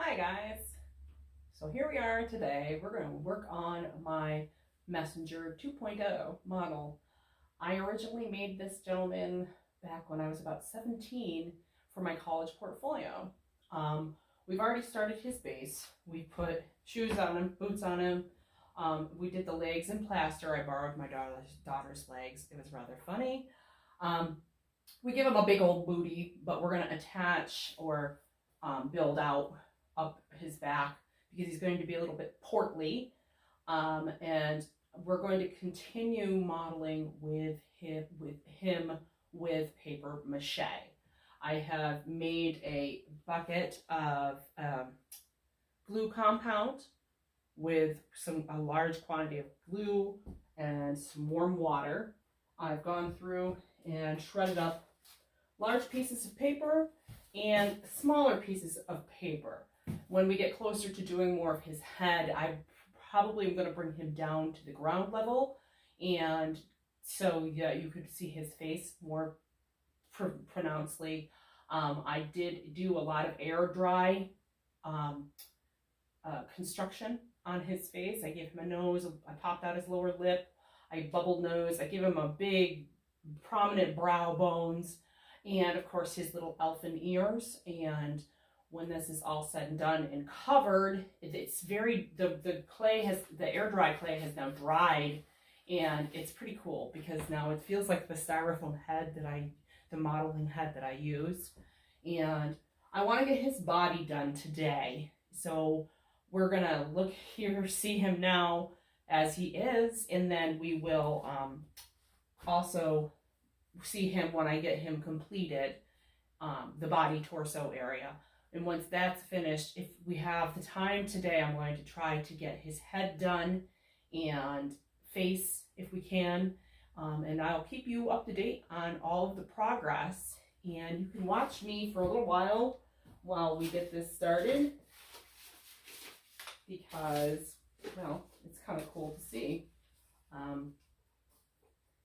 Hi guys! So here we are today. We're going to work on my Messenger 2.0 model. I originally made this gentleman back when I was about 17 for my college portfolio. We've already started his base. We put shoes on him, boots on him. We did the legs in plaster. I borrowed my daughter's legs. It was rather funny. We give him a big old booty, but we're going to attach or build out up his back because he's going to be a little bit portly, and we're going to continue modeling with him with paper mache. I have made a bucket of glue compound with a large quantity of glue and some warm water. I've gone through and shredded up large pieces of paper and smaller pieces of paper. When we get closer to doing more of his head, I probably am going to bring him down to the ground level, and so yeah, you could see his face more pronouncedly. I did do a lot of air dry construction on his face. I gave him a nose, I popped out his lower lip, I bubbled nose, I gave him a big prominent brow bones, and of course his little elfin ears. And when this is all said and done and covered, it's very, the air dry clay has now dried, and it's pretty cool because now it feels like the styrofoam head the modeling head that I use. And I want to get his body done today. So we're gonna look here, see him now as he is, and then we will also see him when I get him completed, the body torso area. And once that's finished, if we have the time today, I'm going to try to get his head done and face if we can. And I'll keep you up to date on all of the progress. And you can watch me for a little while we get this started, because, well, it's kind of cool to see.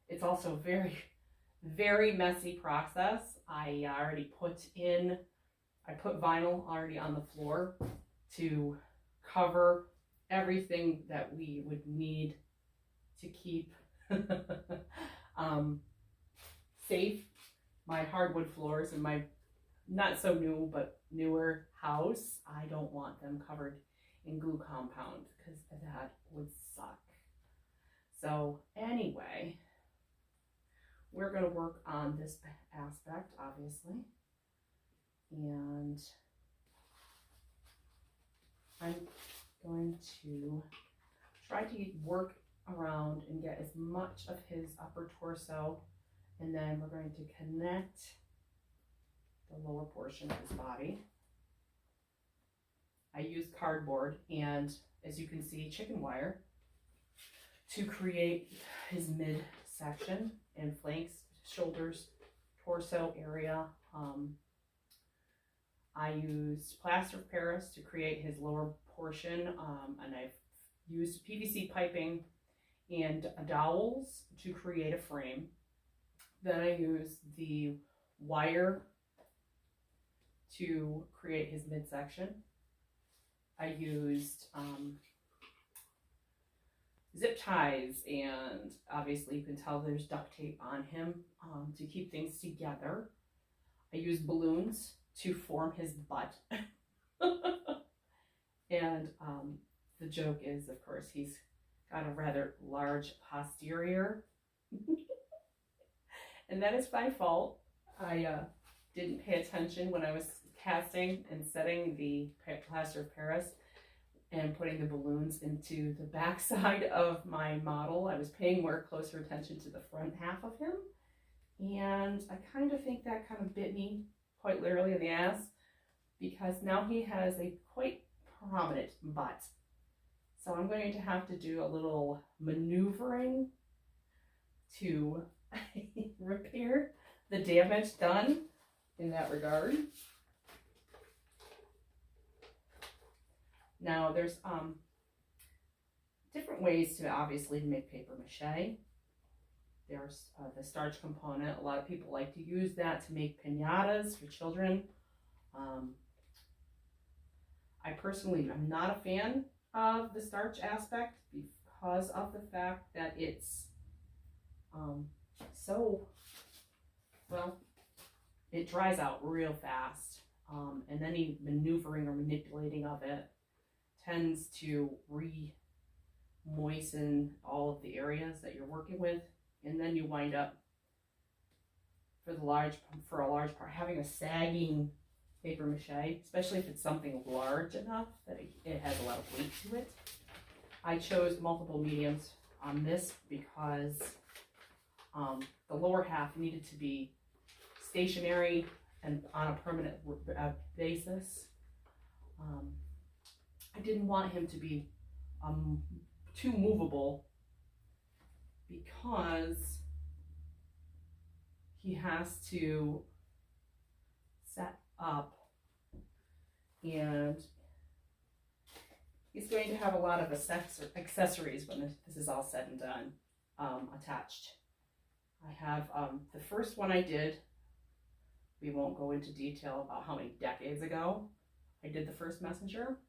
It's also very, very messy process. I already put vinyl already on the floor to cover everything that we would need to keep safe my hardwood floors in my not so new but newer house. I don't want them covered in glue compound because that would suck. So anyway, we're going to work on this aspect, obviously, and I'm going to try to work around and get as much of his upper torso, and then we're going to connect the lower portion of his body. I used cardboard and, as you can see, chicken wire to create his midsection and flanks, shoulders, torso area. I used plaster of Paris to create his lower portion, and I've used PVC piping and dowels to create a frame. Then I used the wire to create his midsection. I used zip ties, and obviously you can tell there's duct tape on him to keep things together. I used balloons to form his butt. And the joke is, of course, he's got a rather large posterior. And that is my fault. I didn't pay attention when I was casting and setting the plaster of Paris and putting the balloons into the backside of my model. I was paying more closer attention to the front half of him, and I kind of think that kind of bit me quite literally in the ass, because now he has a quite prominent butt. So I'm going to have to do a little maneuvering to repair the damage done in that regard. Now there's different ways to obviously make paper mache. There's the starch component. A lot of people like to use that to make piñatas for children. I personally am not a fan of the starch aspect because of the fact that it's so, well, it dries out real fast, and any maneuvering or manipulating of it tends to re-moisten all of the areas that you're working with, and then you wind up for a large part having a sagging paper mache, especially if it's something large enough that it has a lot of weight to it. I chose multiple mediums on this because the lower half needed to be stationary and on a permanent basis. I didn't want him to be too movable because he has to set up and he's going to have a lot of accessories when this is all said and done attached. I have the first one I did, we won't go into detail about how many decades ago I did the first messenger.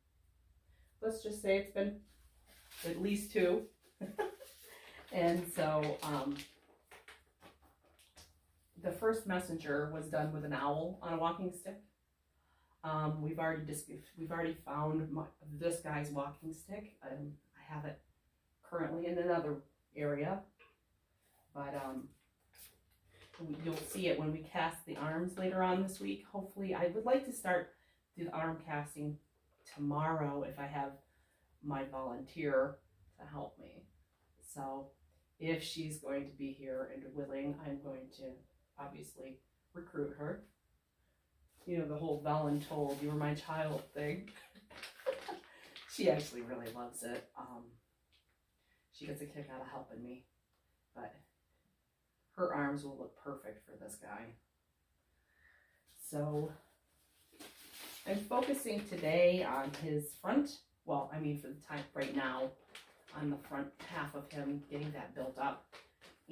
Let's just say it's been at least 2. And so the first messenger was done with an owl on a walking stick. We've already found this guy's walking stick. I have it currently in another area, but you'll see it when we cast the arms later on this week. Hopefully, I would like to start the arm casting tomorrow if I have my volunteer to help me. So if she's going to be here and willing, I'm going to obviously recruit her. You know, the whole voluntold, you were my child thing. She actually really loves it. She gets a kick out of helping me, but her arms will look perfect for this guy. So I'm focusing today on his front. Well, I mean, for the time right now, on the front half of him, getting that built up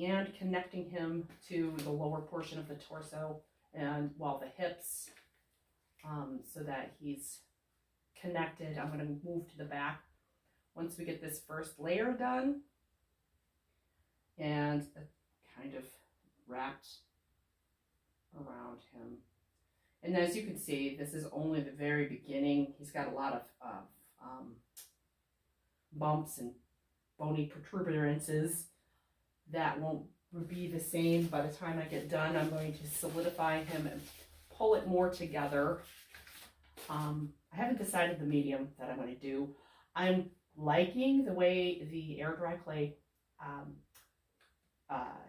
and connecting him to the lower portion of the torso and the hips, so that he's connected. I'm going to move to the back once we get this first layer done and kind of wrapped around him. And as you can see, this is only the very beginning. He's got a lot of bumps and bony protuberances that won't be the same by the time I get done. I'm going to solidify him and pull it more together. I haven't decided the medium that I'm going to do. I'm liking the way the air dry clay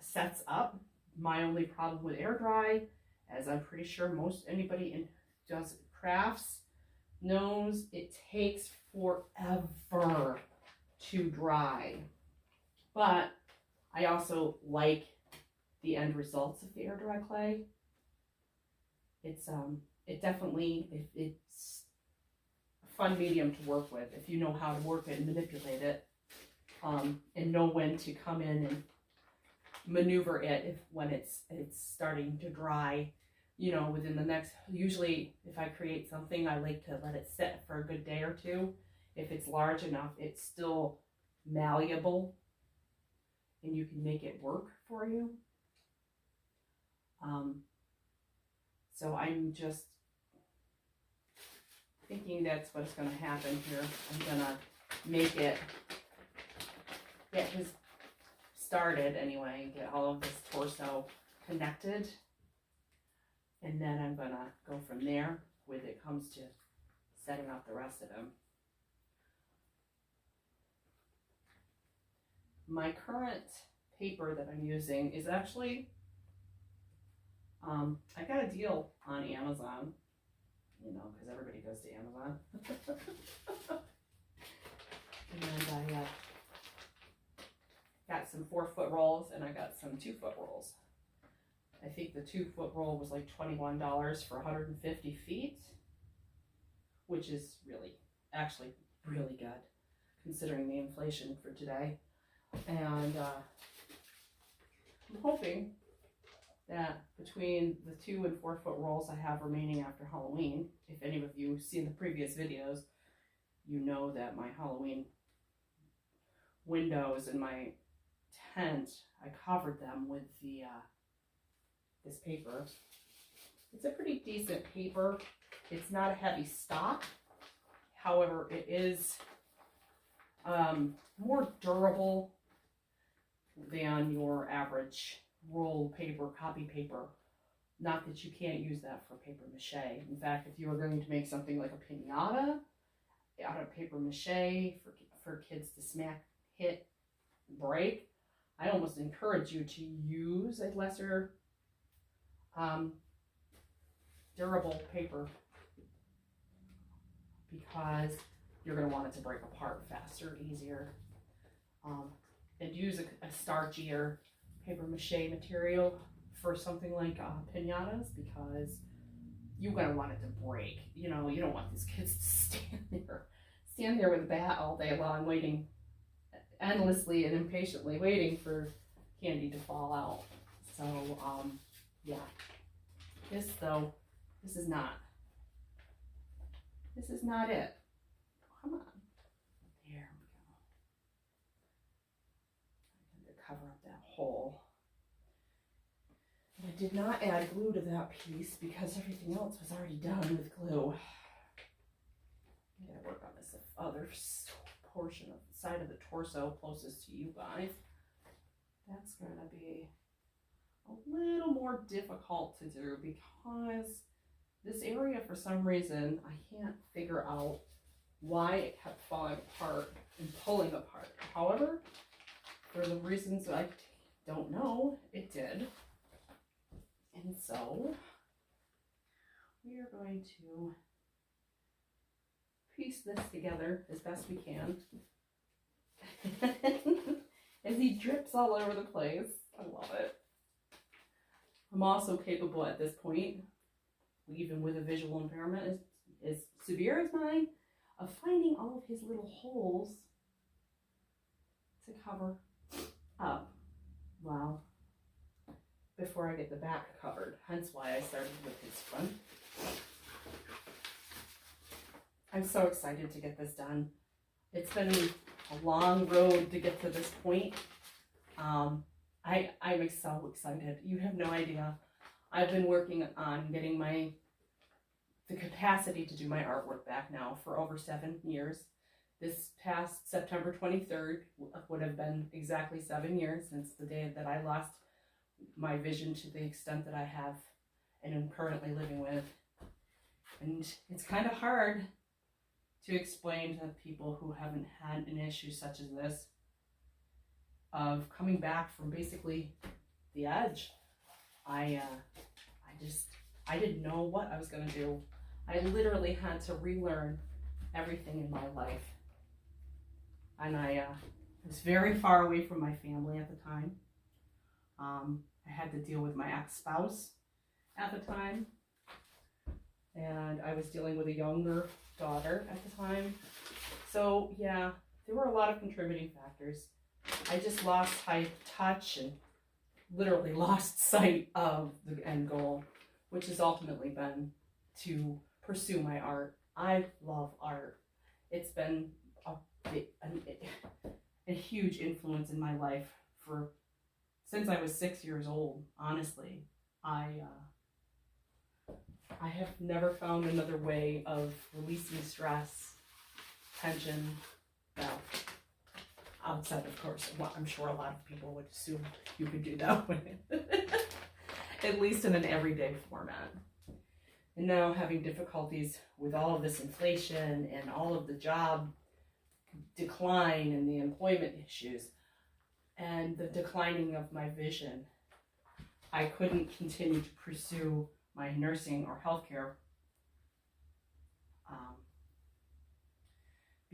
sets up. My only problem with air dry, as I'm pretty sure most anybody does crafts knows, it takes forever to dry. But I also like the end results of the air dry clay. It's a fun medium to work with if you know how to work it and manipulate it, and know when to come in and maneuver it when it's starting to dry. You know, within the next, usually if I create something, I like to let it sit for a good day or 2. If it's large enough, it's still malleable and you can make it work for you. So I'm just thinking that's what's going to happen here. I'm going to get his started anyway, get all of this torso connected. And then I'm going to go from there when it comes to setting up the rest of him. My current paper that I'm using is actually, I got a deal on Amazon, you know, because everybody goes to Amazon. And I got some 4-foot rolls and I got some 2-foot rolls. I think the 2-foot roll was like $21 for 150 feet, which is actually really good considering the inflation for today. And I'm hoping that between the 2 and 4-foot rolls I have remaining after Halloween, if any of you see in the previous videos, you know that my Halloween windows in my tent, I covered them with the this paper. It's a pretty decent paper. It's not a heavy stock. However, it is more durable than your average rolled paper, copy paper. Not that you can't use that for paper mache. In fact, if you were going to make something like a piñata out of paper mache for kids to smack, hit, break, I almost encourage you to use a lesser durable paper, because you're going to want it to break apart faster, easier. And use a starchier paper mache material for something like piñatas, because you're going to want it to break. You know, you don't want these kids to stand there with a bat all day long, waiting endlessly and impatiently, waiting for candy to fall out. So, yeah. This is not it. Come on. There we go. I had to cover up that hole. And I did not add glue to that piece because everything else was already done with glue. I gotta work on this other portion of the side of the torso closest to you guys. That's gonna be a little more difficult to do because this area, for some reason, I can't figure out why it kept falling apart and pulling apart. However, for the reasons I don't know, it did. And so we are going to piece this together as best we can. As he drips all over the place. I love it. I'm also capable at this point, even with a visual impairment as severe as mine, of finding all of his little holes to cover up. Well, before I get the back covered, hence why I started with his front. I'm so excited to get this done. It's been a long road to get to this point. I'm so excited. You have no idea. I've been working on getting the capacity to do my artwork back now for over 7 years. This past September 23rd would have been exactly 7 years since the day that I lost my vision to the extent that I have and am currently living with. And it's kind of hard to explain to people who haven't had an issue such as this, of coming back from basically the edge. I didn't know what I was going to do. I literally had to relearn everything in my life. And I was very far away from my family at the time. I had to deal with my ex-spouse at the time. And I was dealing with a younger daughter at the time. So yeah, there were a lot of contributing factors. I just lost touch and literally lost sight of the end goal, which has ultimately been to pursue my art. I love art. It's been a huge influence in my life since I was 6 years old. Honestly, I have never found another way of releasing stress, tension, outside, of course, what I'm sure a lot of people would assume you could do that with, at least in an everyday format. And now having difficulties with all of this inflation and all of the job decline and the employment issues and the declining of my vision, I couldn't continue to pursue my nursing or healthcare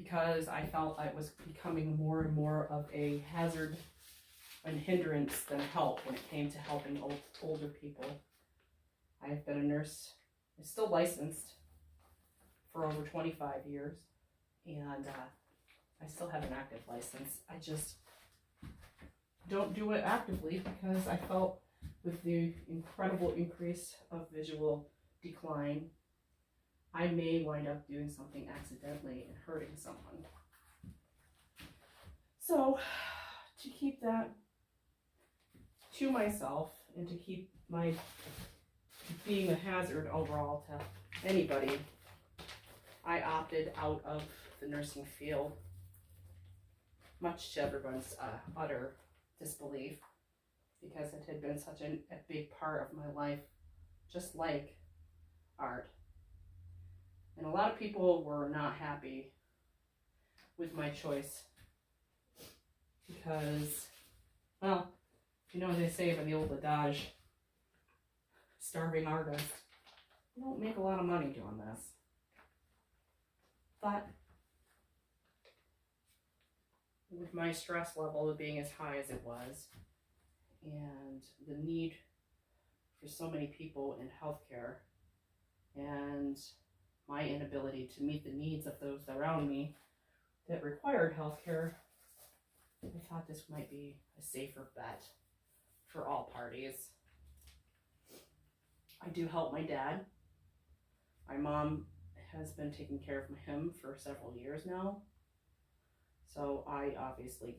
because I felt I was becoming more and more of a hazard and hindrance than a help when it came to helping older people. I have been a nurse, I'm still licensed for over 25 years, and I still have an active license. I just don't do it actively because I felt with the incredible increase of visual decline, I may wind up doing something accidentally and hurting someone. So, to keep that to myself and to keep my being a hazard overall to anybody, I opted out of the nursing field, much to everyone's utter disbelief, because it had been such a big part of my life, just like art. And a lot of people were not happy with my choice because, well, you know what they say by the old adage, starving artist. You don't make a lot of money doing this. But with my stress level being as high as it was, and the need for so many people in healthcare, and my inability to meet the needs of those around me that required healthcare, I thought this might be a safer bet for all parties. I do help my dad. My mom has been taking care of him for several years now, so I obviously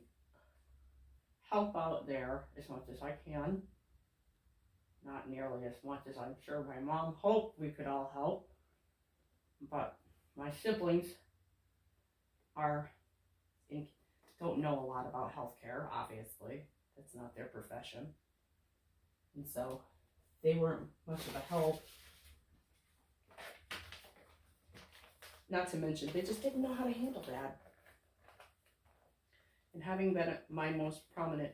help out there as much as I can. Not nearly as much as I'm sure my mom hoped we could all help, but my siblings don't know a lot about healthcare, obviously. That's not their profession. And so they weren't much of a help. Not to mention, they just didn't know how to handle that. And having been my most prominent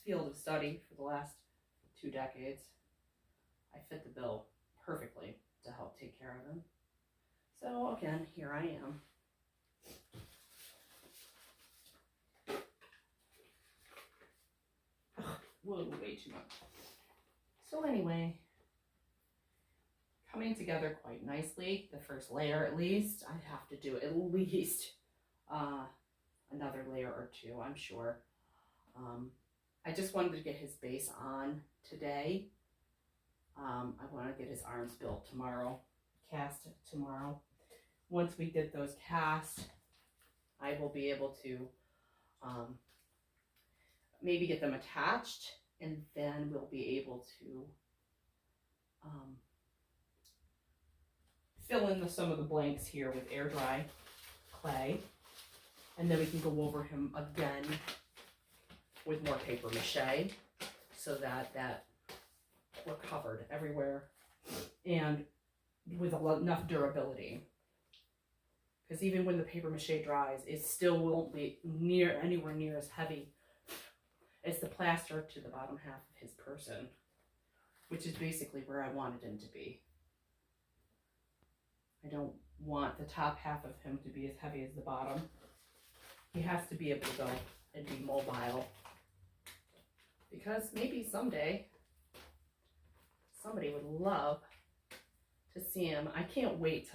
field of study for the last 2 decades, I fit the bill perfectly to help take care of them. So again, here I am. Whoa, way too much. So anyway, coming together quite nicely. The first layer, at least. I have to do at least another layer or 2, I'm sure. I just wanted to get his base on today. I want to get his arms built tomorrow, cast tomorrow. Once we get those cast, I will be able to maybe get them attached, and then we'll be able to fill in some of the blanks here with air dry clay, and then we can go over him again with more paper mache so that we're covered everywhere and with enough durability. Because even when the paper mache dries, it still won't be anywhere near as heavy as the plaster to the bottom half of his person, which is basically where I wanted him to be. I don't want the top half of him to be as heavy as the bottom. He has to be able to go and be mobile, because maybe someday somebody would love to see him. I can't wait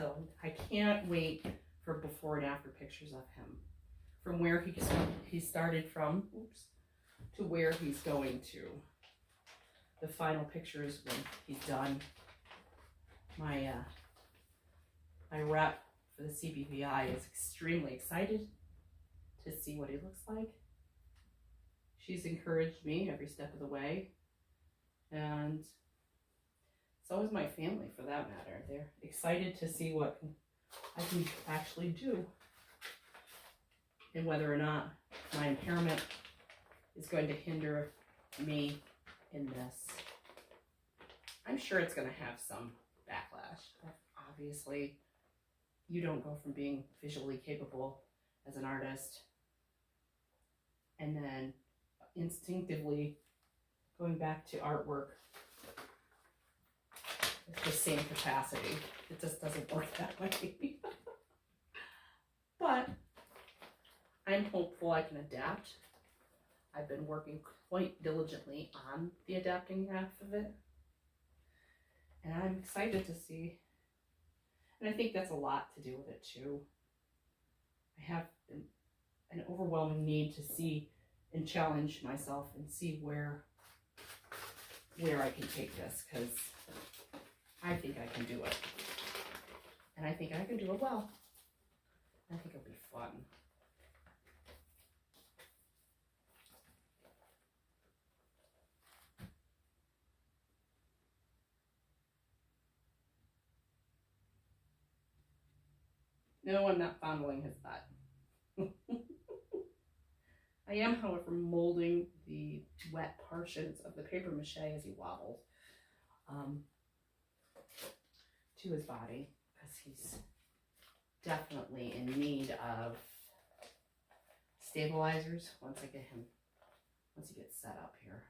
for before and after pictures of him, from where he started from, to where he's going to. The final pictures when he's done. My rep for the CBVI is extremely excited to see what he looks like. She's encouraged me every step of the way, and so is my family, for that matter. They're excited to see what I can actually do, and whether or not my impairment is going to hinder me in this. I'm sure it's going to have some backlash. Obviously, you don't go from being visually capable as an artist and then instinctively going back to artwork with the same capacity. It just doesn't work that way. But I'm hopeful I can adapt. I've been working quite diligently on the adapting half of it, and I'm excited to see. And I think that's a lot to do with it too. I have an overwhelming need to see and challenge myself and see where I can take this, because I think I can do it. And I think I can do it well. I think it'll be fun. No, I'm not fondling his butt. I am, however, molding the wet portions of the paper mache as he wobbles to his body, because he's definitely in need of stabilizers once he gets set up here.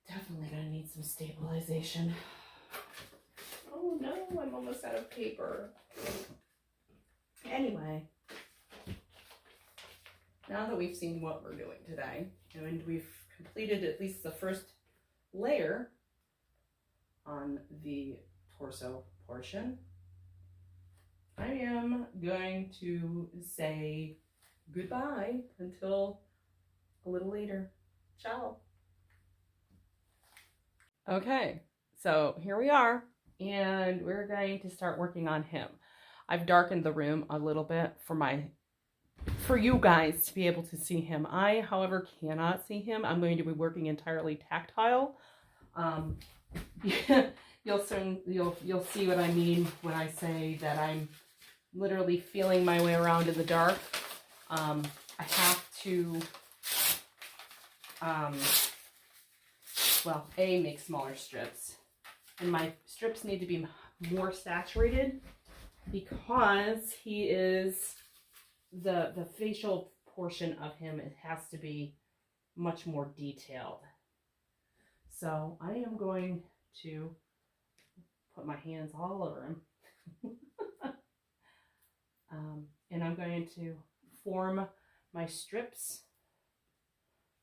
Definitely gonna need some stabilization. Oh no, I'm almost out of paper. Anyway, now that we've seen what we're doing today, and we've completed at least the first layer on the torso portion, I am going to say goodbye until a little later. Ciao. Okay, so here we are, and we're going to start working on him. I've darkened the room a little bit for you guys to be able to see him. I, however, cannot see him. I'm going to be working entirely tactile. You'll see what I mean when I say that I'm literally feeling my way around in the dark. I have to make smaller strips, and my strips need to be more saturated because he is the facial portion of him. It has to be much more detailed. So I am going to put my hands all over him. And I'm going to form my strips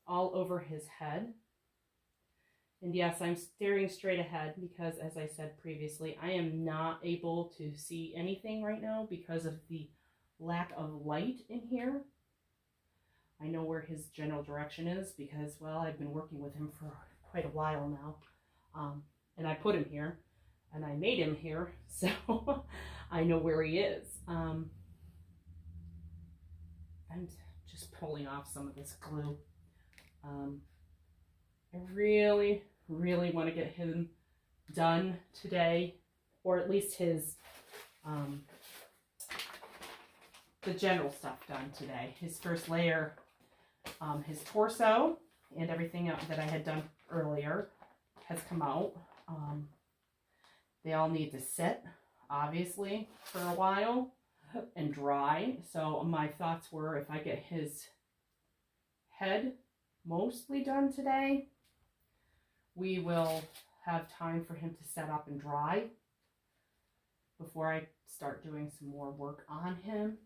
all over his head. And yes, I'm staring straight ahead because, as I said previously, I am not able to see anything right now because of the lack of light in here. I know where his general direction is because, well, I've been working with him for quite a while now. And I put him here, and I made him here, so I know where he is. I'm just pulling off some of this glue. I really want to get him done today, or at least his the general stuff done today. His first layer, his torso, and everything else that I had done earlier has come out. They all need to sit, obviously, for a while and dry. So my thoughts were, if I get his head mostly done today, we will have time for him to set up and dry before I start doing some more work on him.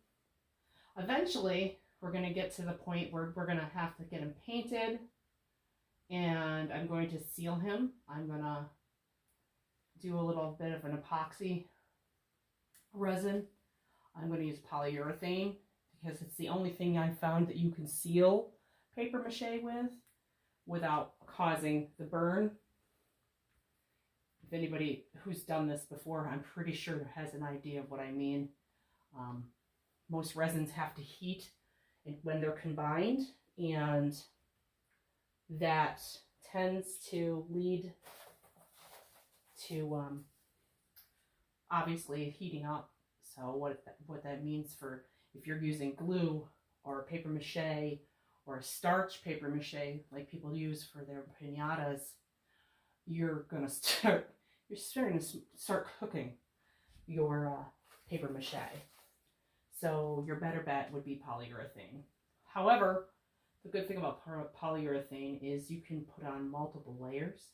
Eventually, we're going to get to the point where we're going to have to get him painted, and I'm going to seal him. I'm going to do a little bit of an epoxy resin. I'm going to use polyurethane because it's the only thing I found that you can seal paper mache with without causing the burn. If anybody who's done this before, I'm pretty sure has an idea of what I mean. Most resins have to heat when they're combined, and that tends to lead to obviously heating up. So what that means for if you're using glue or paper mache or starch paper mache like people use for their piñatas, you're starting to start cooking your paper mache. So your better bet would be polyurethane. However, the good thing about polyurethane is you can put on multiple layers.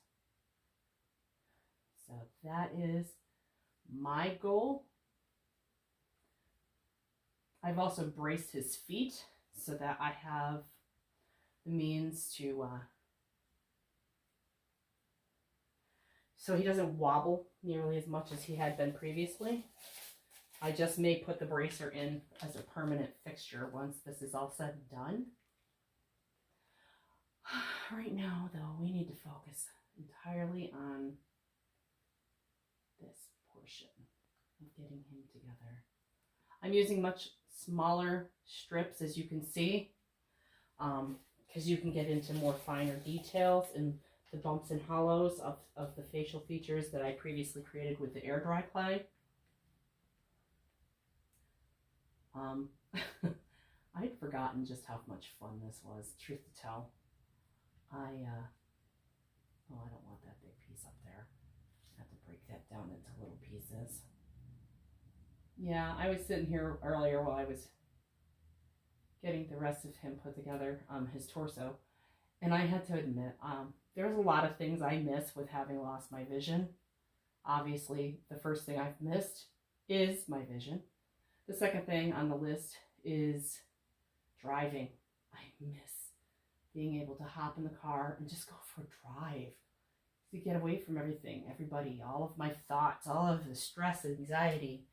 So that is my goal. I've also braced his feet so that I have the means to, so he doesn't wobble nearly as much as he had been previously. I just may put the bracer in as a permanent fixture once this is all said and done. Right now, though, we need to focus entirely on this portion of getting him together. I'm using much smaller strips, as you can see, because you can get into more finer details and the bumps and hollows of the facial features that I previously created with the air dry clay. I'd forgotten just how much fun this was, truth to tell. Oh, I don't want that big piece up there. I have to break that down into little pieces. Yeah, I was sitting here earlier while I was getting the rest of him put together, his torso, and I had to admit, there's a lot of things I miss with having lost my vision. Obviously, the first thing I've missed is my vision. The second thing on the list is driving. I miss being able to hop in the car and just go for a drive, to get away from everything, everybody, all of my thoughts, all of the stress and anxiety.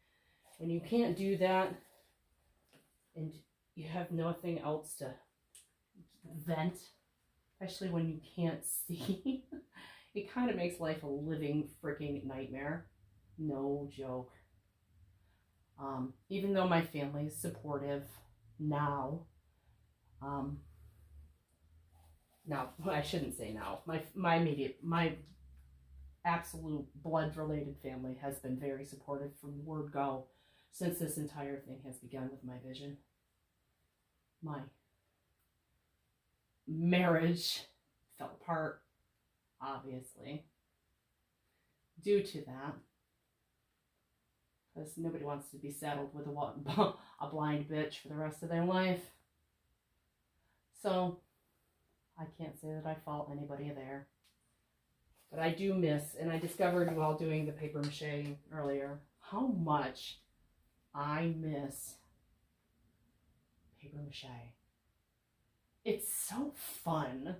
When you can't do that and you have nothing else to vent, especially when you can't see, it kind of makes life a living freaking nightmare. No joke. Even though my family is supportive now, now, I shouldn't say now. My absolute blood-related family has been very supportive from word go since this entire thing has begun with my vision. My marriage fell apart, obviously, due to that, because nobody wants to be saddled with a blind bitch for the rest of their life. So I can't say that I fault anybody there. But I do miss, and I discovered while doing the paper mache earlier, how much I miss paper mache. It's so fun,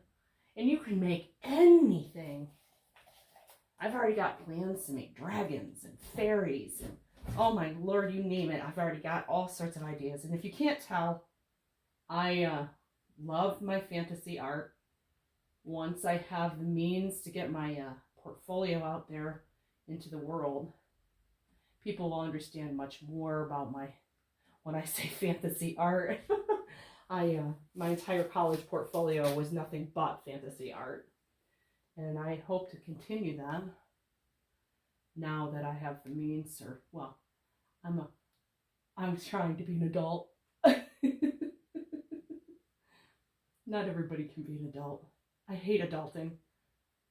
and you can make anything. I've already got plans to make dragons and fairies, and oh my lord, you name it. I've already got all sorts of ideas, and if you can't tell, I love my fantasy art. Once I have the means to get my portfolio out there into the world, people will understand much more about when I say fantasy art. My entire college portfolio was nothing but fantasy art, and I hope to continue that now that I have the means. Or, well, I'm trying to be an adult. Not everybody can be an adult. I hate adulting.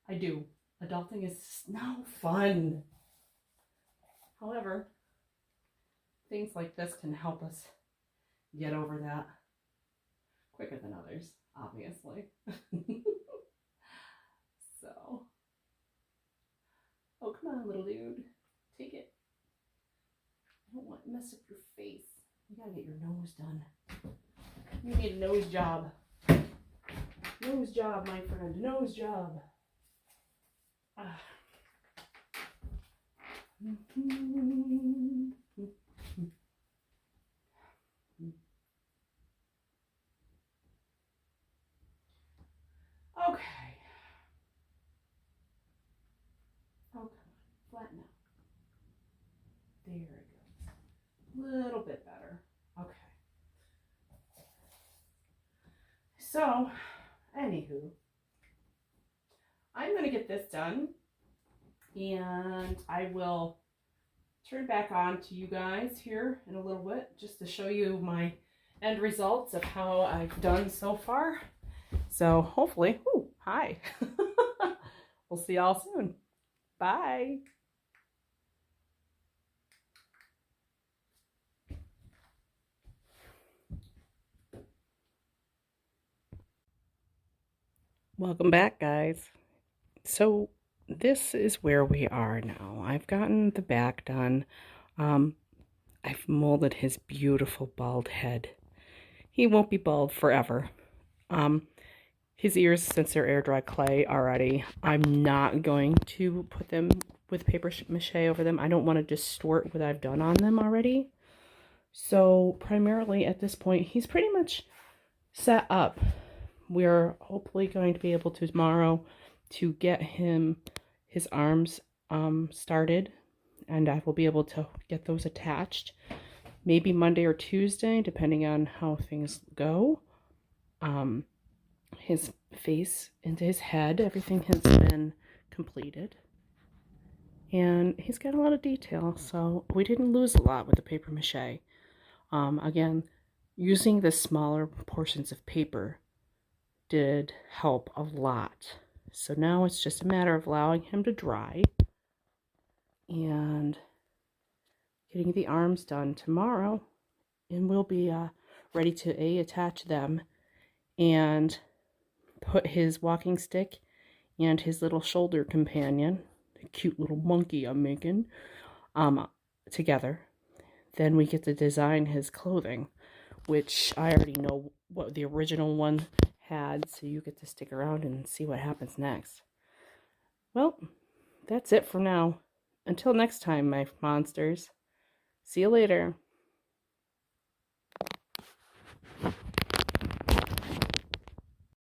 I do. Adulting is no fun. However, things like this can help us get over that quicker than others, obviously. So, oh, come on, little dude. Take it. I don't want to mess up your face. You gotta get your nose done. You need a nose job. Nose job, my friend. Nose job. Okay. Oh, come on. Flatten out. There it goes. A little bit better. Okay. So, anywho, I'm going to get this done, and I will turn back on to you guys here in a little bit just to show you my end results of how I've done so far. So hopefully, hi. We'll see y'all soon. Bye. Welcome back, guys. So this is where we are now. I've gotten the back done. I've molded his beautiful bald head. He won't be bald forever. His ears, since they're air dry clay already, I'm not going to put them with paper mache over them. I don't want to distort what I've done on them already. So primarily at this point, he's pretty much set up. We're hopefully going to be able to tomorrow to get his arms started and I will be able to get those attached maybe Monday or Tuesday, depending on how things go. His face into his head, everything has been completed. And he's got a lot of detail, so we didn't lose a lot with the paper mache. Again, using the smaller portions of paper did help a lot. So now it's just a matter of allowing him to dry and getting the arms done tomorrow, and we'll be ready to attach them and put his walking stick and his little shoulder companion, the cute little monkey I'm making, together. Then we get to design his clothing, which I already know what the original one had, so you get to stick around and see what happens next. Well, that's it for now. Until next time, my monsters. See you later.